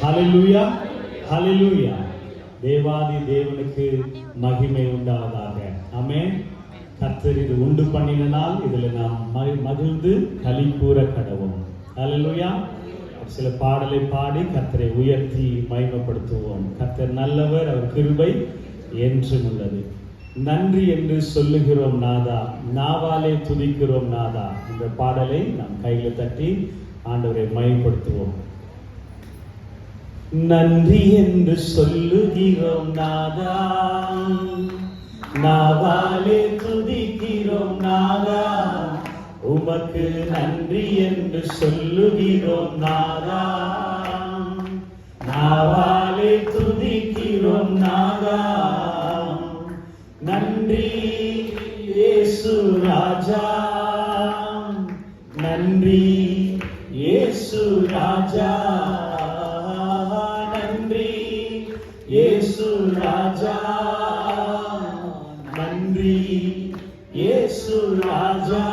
ஹல்லேலூயா, ஹல்லேலூயா. தேவாதி தேவனுக்கு மகிமை உண்டாவதாக. ஆமென். கர்த்தர் இது உண்டு பண்ணின நாள், இதில் நாம் மகிழ்ந்து களி கூற கடவோம். ஹல்லேலூயா. சில பாடலை பாடி கர்த்தரை உயர்த்தி மகிமைப்படுத்துவோம். கர்த்தர் நல்லவர், அவர் கிருபை என்றும் உள்ளது. நன்றி என்று சொல்லுகிறோம் நாதா, நாவாலே துதிக்கிறோம் நாதா. இந்த பாடலை நாம் கையில தட்டி ஆண்டவரை மகிமைப்படுத்துவோம். நன்றி என்று சொல்லுகிறோம் நாதா, நாவாலே துதிக்கிறோம் நாதா. உமக்கு நன்றி என்று சொல்லுகிறோம் நாதா, நாவாலே துதிக்கிறோம் நாதா. நன்றி இயேசு ராஜா, நன்றி இயேசு ராஜா, நன்றி இயேசு ராஜா, நன்றி இயேசு ராஜா.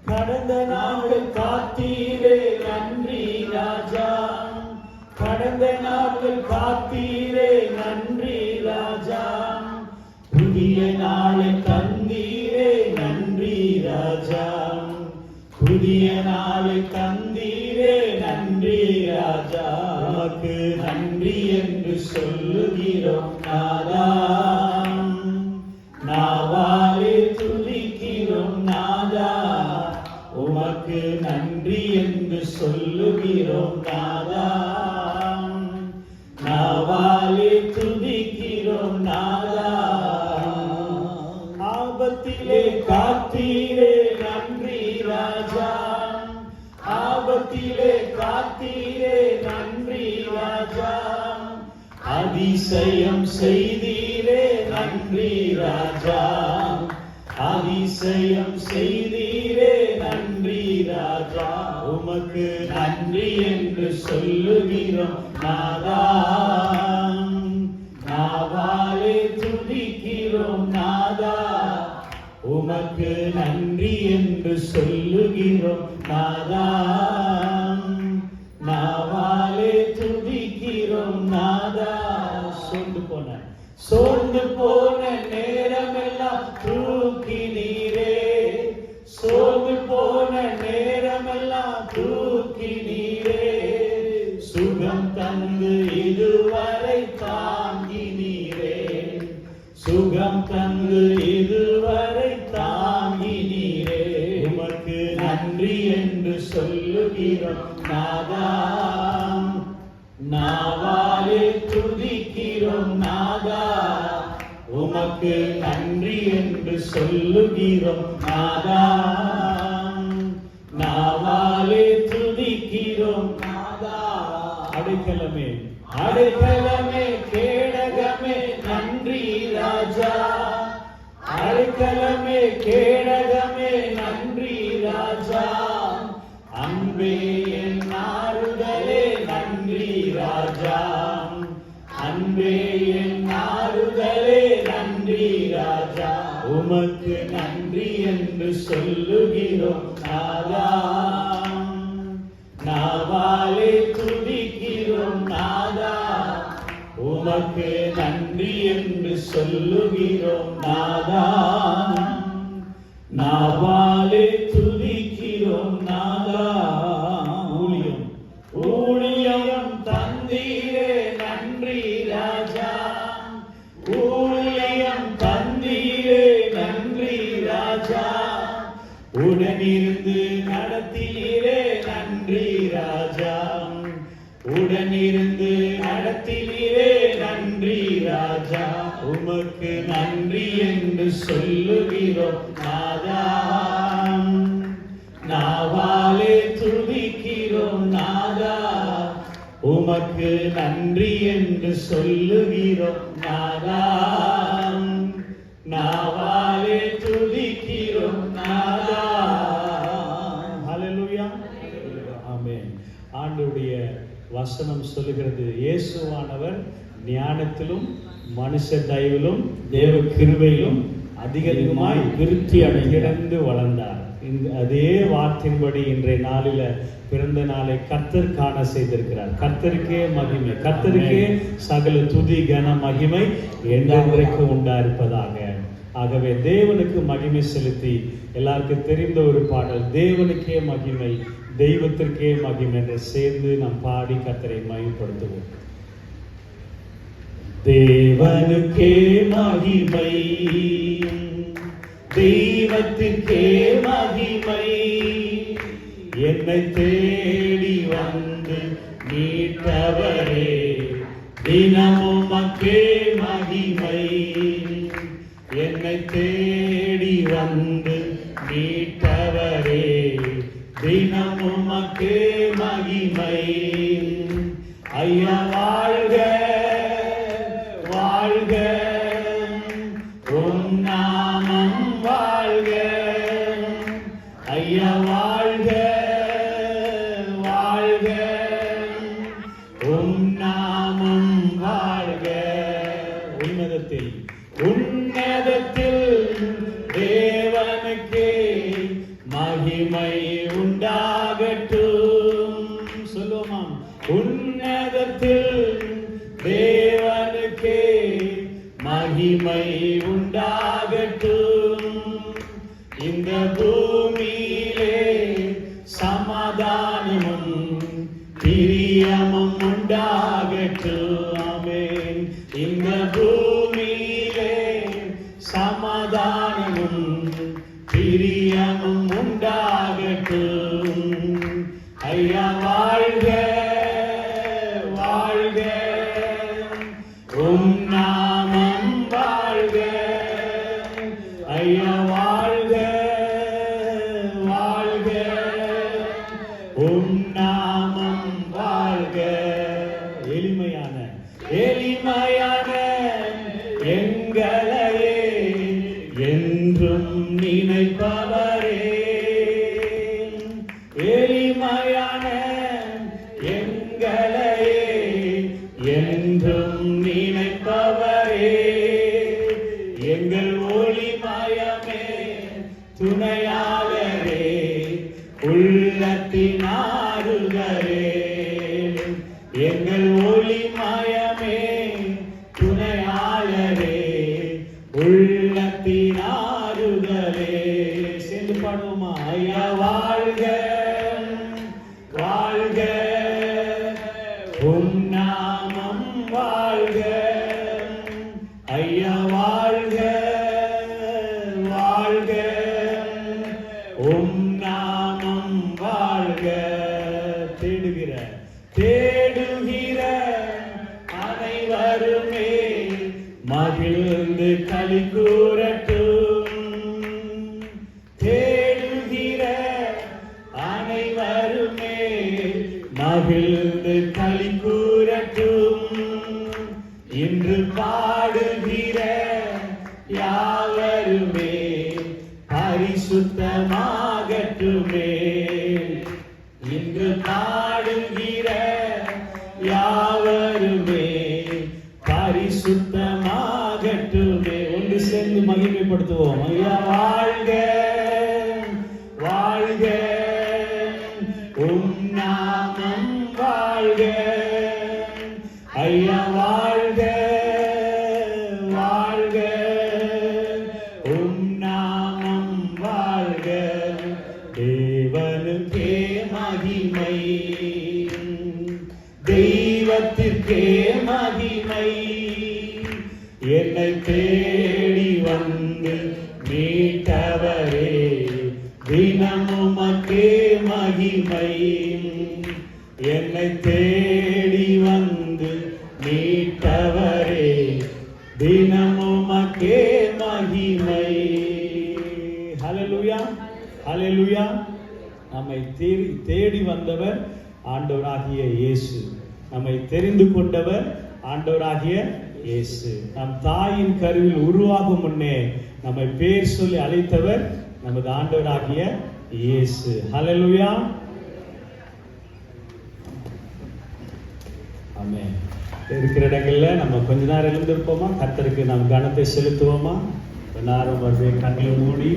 கடந்த நாட்கள் காத்தீரே நன்றி ராஜா, கடந்த நாட்கள் காத்தீரே நன்றி ராஜா. புதிய நாளை தந்தீரே நன்றி ராஜா, புதிய நாளை தந்தீரே நன்றி ராஜா. உமக்கு நன்றி என்று சொல்லுகிறோம் நாதா, நாவாலே துதிக்கிறோம் நாதா. உமக்கு நன்றி என்று சொல்லுகிறோம் நாதா, நாவாலே துதிக்கிறோம் நாதா. ஆபத்திலே காத்தீரே நன்றி ராஜா, ஆபத்திலே காத்தீரே நன்றி ராஜா. அதிசயம் செய்தீரே நன்றி ராஜா, அதிசயம் செய்தீரே நன்றி ராஜா. உமக்கு நன்றி என்று சொல்லுகிறோம் நாதா, நாவாலே துதிக்கிறோம் நாதா. உமக்கு நன்றி என்று சொல்லுகிறோம் நாதா, நாவாலே துதிக்கிறோம் நாதா. சோர்ந்து போன நேரமெல்லாம் தூக்கினீரே, சோர்ந்து போன நேரமெல்லாம் தூக்கினீரே. சுகம் தந்து இதுவரை தாங்கினீரே, சுகம் தந்து இதுவரை தாங்கினீரே. உமக்கு நன்றி என்று சொல்லுகிறோம் நாதா, நாவாலே துதிக்கிறோம் நாதா. உமக்கு நன்றி என்று சொல்லுகிறோம் நாதா, நாவாலே துதிக்கிறோம் நாதா. அடைக்கலமே, அடைக்கலமே, கேடகமே நன்றி ராஜா, அடைக்கலமே, கேடகமே நன்றி ராஜா. அன்பே என் ஆறுதலே நன்றி ராஜா, அன்பே என் ஆறுதலே நன்றி ராஜா. உமக்கு நன்றி என்று சொல்லுகிறோம் நாதா, நாவாலே துதிக்கிறோம் நாதா. உமக்கு நன்றி என்று சொல்லுகிறோம் நாதா, நாவாலே துதிக்கிறோம் நாதா. ஊழியம், ஊழியம் தந்தீரே நன்றி ராஜா, ஊழியம் தந்தீரே நன்றி ராஜா. உடனிருந்து நடத்தினீரே நன்றி ராஜா, உடனிருந்து நடத்தினீரே நன்றி ராஜா. உமக்கு நன்றி என்று சொல்லுகிறோம் நாதா, நாவாலே துதிக்கிறோம் நாதா. உமக்கு நன்றி என்று சொல்லுகிறோம் நாதா, நாவாலே துதிக்கிறோம் நாதா. ஹல்லேலூயா, ஆமென். ஆண்டவருடைய வசனம் சொல்லுகிறது, இயேசுவானவர் ஞானத்திலும் மனுஷ தயவிலும் தேவ கிருபையிலும் அதிகமாய் விருத்தி அடைந்து வளர்ந்தார். அதே வார்த்தையின்படி இன்றைய நாளில பிறந்த நாளை கர்த்தர் காண செய்திருக்கிறார். கர்த்தருக்கே மகிமை, கர்த்தருக்கே சகல துதி கன மகிமை என்றென்றைக்கு உண்டாயிருப்பதாக. ஆகவே தேவனுக்கு மகிமை செலுத்தி, எல்லாருக்கும் தெரிந்த ஒரு பாடல், தேவனுக்கே மகிமை தெய்வத்திற்கே மகிமை என்று சேர்ந்து நாம் பாடி கர்த்தரை மகிமைப்படுத்துவோம். தேவனுக்கே மகிமை, தெய்வத்திற்கே மகிமை, என்னை தேடி வந்து மீட்டவரே தினமும் மக்கே மகிமை, என்னை தேடி வந்து மீட்டவரே தினமும் மக்கே மகிமை. ஐயா வாழ்க வாழ்க, உம் நாமம் வாழ்க. ஐயா வாழ்க வாழ்க, உம் நாமம் வாழ்க. உன்னதத்தில் உன்னதத்தில் தேவனுக்கே மகிமை உண்டாகட்டும். சொல்லுவோமாம், உன்னதத்தில் தேவனுக்கே மகிமை உண்டாகட்டும். இந்த பூமியிலே சமாதானமும் பிரியமும் உண்டாகட்டும். ஆமென். இந்த பூமியிலே சமாதானமும் பிரியமும் உண்டாகட்டும். ஐயா வாழ்க வாழ்க, உம் நாமம் வாழ்க. ஐயா வாழ்க வாழ்க, உம் நாமம் வாழ்க. எளிமையான எளிமையான எங்களையே என்றும் நினைப்பவரே, எளிமையான எங்களையே என்றும் நினைப்பவரே, எங்கள் ஒளிமயமே துணையாளரே, உள்ளத்தின் ஆறுதலே. எங்கள் ஒளிமயமே துணையாளரே, உள்ளத்தின் ஆறுதலே. சேர்ந்து பாடுவோமா? ஐயா வாழ்க வாழ்க, உம் நாமம் வாழ்க. ஐயா வாழ்க வாழ்க, உம் நாமம் வாழ்க. தேடுகிற தேடுகிற அனைவருமே மகிழ்ந்து களி கூறட்டும். தேடுகிற அனைவருமே மகிழ்ந்து களி கூறட்டும். இன்று பாடுகிற யாவருமே பரிசுத்தமாகட்டுமே. இன்று பாடுகிற யாவருமே பரிசுத்தமாகட்டுமே. ஒன்று சேர்ந்து மகிமைப்படுத்துவோம். ஐயா வாழ்க வாழ்க, உம் நாமம் வாழ்க. ஐயா வாழ்க வாழ்க, உம் நாமம் வாழ்க. தேவனுக்கே மகிமை, தெய்வத்திற்கே மகிமை, என்னை தேடி வந்து மீட்டவரே தினமும் மக்கே மகிமை. என்னை தேடி வந்து மீட்டவரே தினமும் மக்கே மகிமை. ஹல்லேலூயா ஹல்லேலூயா. நம்மை தேடி வந்தவர் ஆண்டவராகிய இயேசு. நம்மை தெரிந்து கொண்டவர் ஆண்டவராகிய இயேசு. நம் தாயின் கருவில் உருவாகும் முன்னே நம்மை பேர் சொல்லி அழைத்தவர் நமது ஆண்டவராகிய இயேசு. ஹல்லேலூயா. ஆமென். இருக்கிற இடங்கள்ல நம்ம கொஞ்ச நேரம் எழுந்திருப்போமா? கர்த்தருக்கு நாம் கனத்தை செலுத்துவோமா? எல்லாரும் வந்து கண்களை மூடி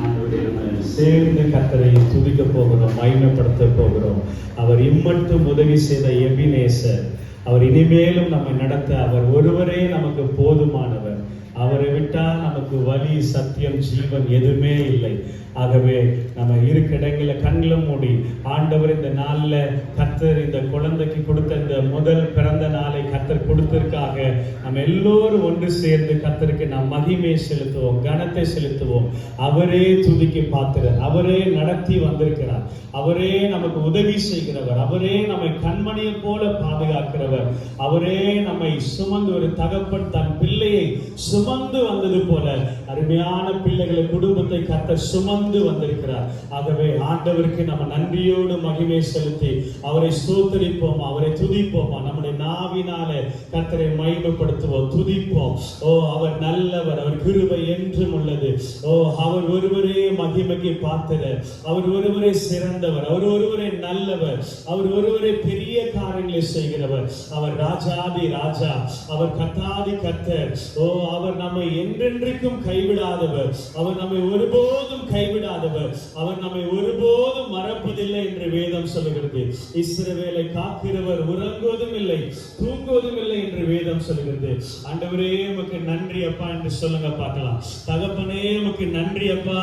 ஆண்டவரை இப்படி நம்ம சேர்ந்து கர்த்தரை துதிக்க போகிறோம், மகிமைப்படுத்த போகிறோம். அவர் இம்மட்டும் உதவி செய்த எபினேசர், அவர் இனிமேலும் நம்மை நடத்த அவர் ஒருவரே நமக்கு போதுமானவர். அவரை விட்டால் நமக்கு வழி, சத்தியம், ஜீவன் எதுவுமே இல்லை. ஆகவே நம்ம இருக்க இடங்களில் கண்களை மூடி ஆண்டவர் இந்த நாளில் கர்த்தர் இந்த குழந்தைக்கு கொடுத்த இந்த முதல் பிறந்த நாளை கர்த்தர் கொடுத்ததற்காக நம்ம எல்லோரும் ஒன்று சேர்ந்து கர்த்தருக்கு நாம் மகிமை செலுத்துவோம், கனத்தை செலுத்துவோம். அவரே துதிக்கு பாத்திரர், அவரே நடத்தி வந்திருக்கிறார், அவரே நமக்கு உதவி செய்கிறவர், அவரே நம்மை கண்மணியை போல பாதுகாக்கிறவர், அவரே நம்மை சுமந்து ஒரு தகப்பன் தன் பிள்ளையை சுமந்து வந்தது போல அருமையான பிள்ளைகளை குடும்பத்தை கர்த்தர் சுமந்து வந்திருக்கிறார். ஆகவே ஆண்டவருக்கு நம்ம நன்றியோடு மகிமை செலுத்தி அவரை ஸ்தோத்திரிப்போம், அவரை துதிப்போம். நம்முடைய நாவினாலே கர்த்தரை மகிமைப்படுத்துவோம், துதிப்போம். ஓ, அவர் நல்லவர், அவர் கிருபை என்றும் உள்ளது. ஓ, அவர் ஒருவரே மகிமைக்கு பாத்திரர், அவர் ஒருவரே சிறந்தவர், அவர் ஒருவரே நல்லவர், அவர் ஒருவரே பெரிய காரியங்களை செய்கிறவர். அவர் ராஜாதி ராஜா, அவர் கர்த்தாதி கர்த்தர். ஓ, அவர் நம்மை என்றென்றைக்கும் கைவிடாதவர், அவர் நம்மை ஒருபோதும் கைவிடாதவர், அவர் நம்மை ஒருபோதும் மறப்பதில்லை என்று வேதம் சொல்லுகிறது. இஸ்ரவேலை காக்கிறவர் உறங்குவதும் இல்லை, தூங்குவதும் இல்லை என்று வேதம் சொல்லுகிறது. ஆண்டவரே உமக்கு நன்றி அப்பா என்று சொல்லுங்க பார்க்கலாம். தகப்பனே உமக்கு நன்றி அப்பா,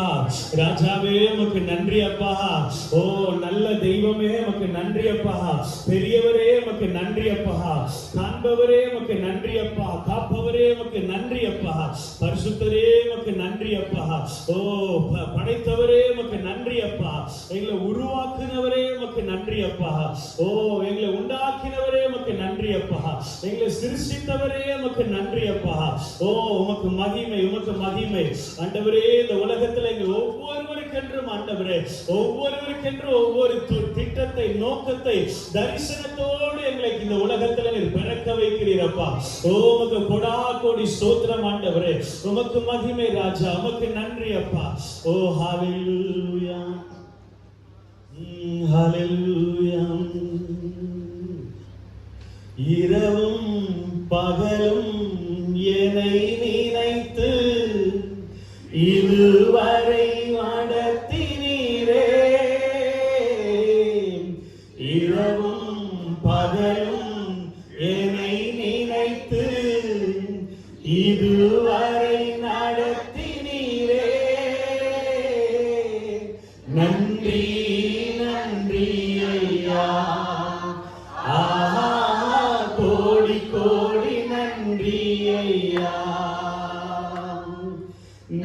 ராஜாவே உமக்கு நன்றி அப்பா. ஓ, நல்ல தெய்வமே உமக்கு நன்றி அப்பா, பெரியவரே உமக்கு நன்றி அப்பா, காண்பவரே உமக்கு நன்றி அப்பா, காப்பவரே உமக்கு நன்றி அப்பா, பரிசுத்தரே உமக்கு நன்றி அப்பா. ஓ, படைத்தவரே உமக்கு நன்றி அப்பா, எங்களை உருவாக்குனவரே உமக்கு நன்றி அப்பா. ஓ, எங்களை உண்டாக்கினவரே உமக்கு நன்றி அப்பா, எங்களை சிருஷ்டித்தவரே உமக்கு நன்றி அப்பா. ஓ, உமக்கு மகிமை, உமக்கு மகிமை. ஆண்டவரே, இந்த உலகத்துல எங்க ஒவ்வொருவருக்கென்றும் ஆண்டவரே, ஒவ்வொருவருக்கென்றும் ஒவ்வொரு திட்டத்தை, நோக்கத்தை, தரிசனத்தோடு எங்களை இந்த உலகத்துல நீர் பிறக்க வைக்கிறீரப்பா. ஓ, உமக்கு கொடா கோடி ஸ்தோத்திரம் ஆண்டவரே, உமக்கு மகிமை ராஜா, உமக்கு நன்றி அப்பா. ஓ, ஹalleluya, ஹalleluya. இரவும் பகலும் என்னை நினைத்து இதுவரை நடத்தினீரே, இரவும் பகலும் என்னை நினைத்து இதுவரை நடத்தினீரே. நன்றி நன்றி ஐயா, ஆஹா, கோடி கோடி நன்றி ஐயா.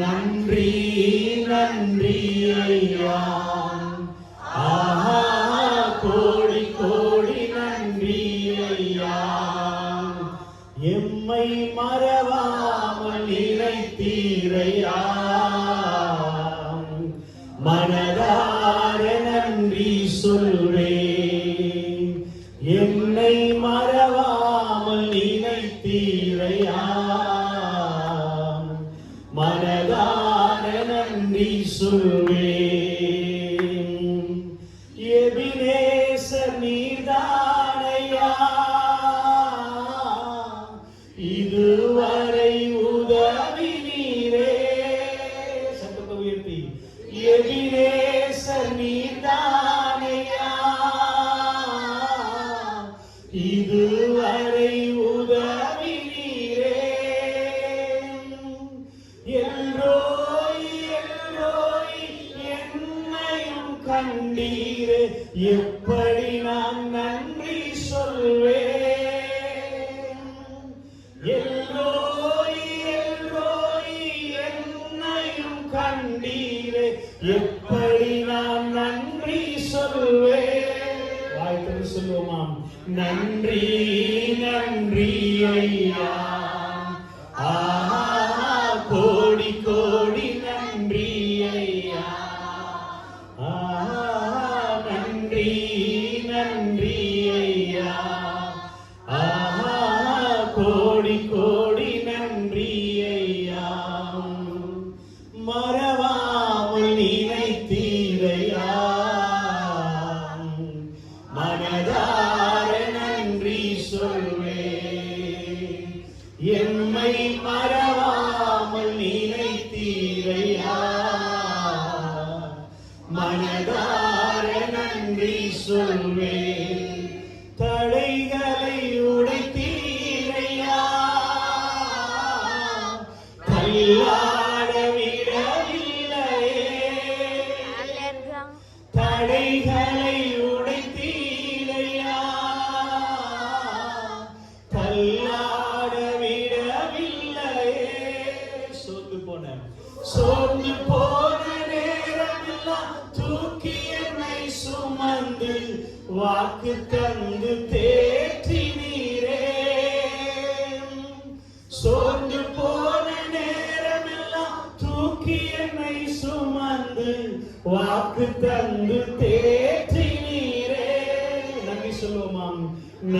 நன்றி நன்றி ஐயா, ஆஹா, கோடி கோடி நன்றி ஐயா. எம்மை மறவாமல் நினைத்தீரையா, மனதார நன்றி சொல்வேன். என்னை மறவாமல் நினைத்தீரையா, மனதார நன்றி சொல்வேன். எபினேசர் நீர்தானையா, இதுவரை உதவி நீரே. சத்தத்தை உயர்த்தி, எபினேசர் நீர்தானையா, இதுவரை உதவி நீரே. எல்லோய் எல்லோய் என்னையும் கண்டீரே, எப்படி நான் நன்றி சொல்வேன். எல்லோய் எல்லோய் என்னையும் கண்டீரே, எப்படி நான் நன்றி சொல்வேன். வாய்த்தது சொல்லுவோமாம். நன்றி நன்றி ஐயா, ஆஹா, கோடி கோடி நன்றி ஐயா, ஆஹா, நன்றி நன்றி ஐயா, ஆஹா, கோடி கோடி நன்றி ஐயா. மறவாமல் நினைத்தீரையா, மனதார நன்றி சொல்வேன். எம்மை மற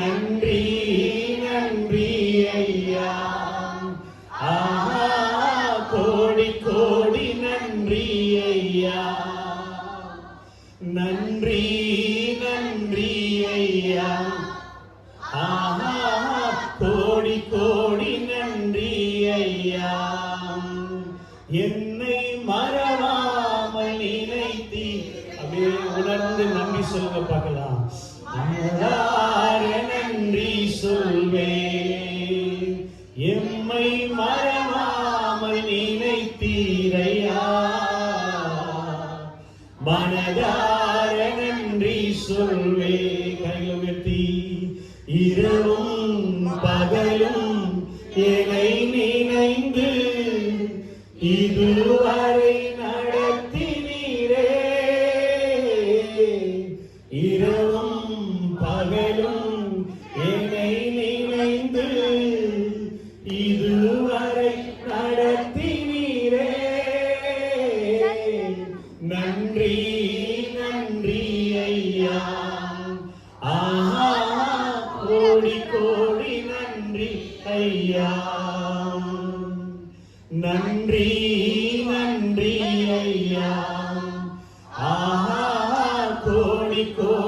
நன்றி நன்றி ஐயா. ஆஹா, கோடி கோடி நன்றி ஐயா. நன்றி நன்றி ஐயா. ஆஹா, கோடி கோடி நன்றி ஐயா. என்னை மறவாமல் நினைத்தி அப்படியே உணர்ந்து நன்றி சொல்லுங்க பார்க்கலாம். நன்றி சொல்வேன், எம்மை மறவாமல் நினைத்தீரையா. மனதார நன்றி சொல்வே. கையில் உயர்த்தி இரவும் பகலும் என்னை நினைந்து இதுவரை நடத்தினீரே. இரவும் பகலும் என்னை நினைந்து இதுவரை நடத்தினீரே. நன்றி நன்றி ஐயா. ஆஹா, கோடி கோடி நன்றி ஐயா. நன்றி நன்றி ஐயா. ஆஹா, கோடி கோடி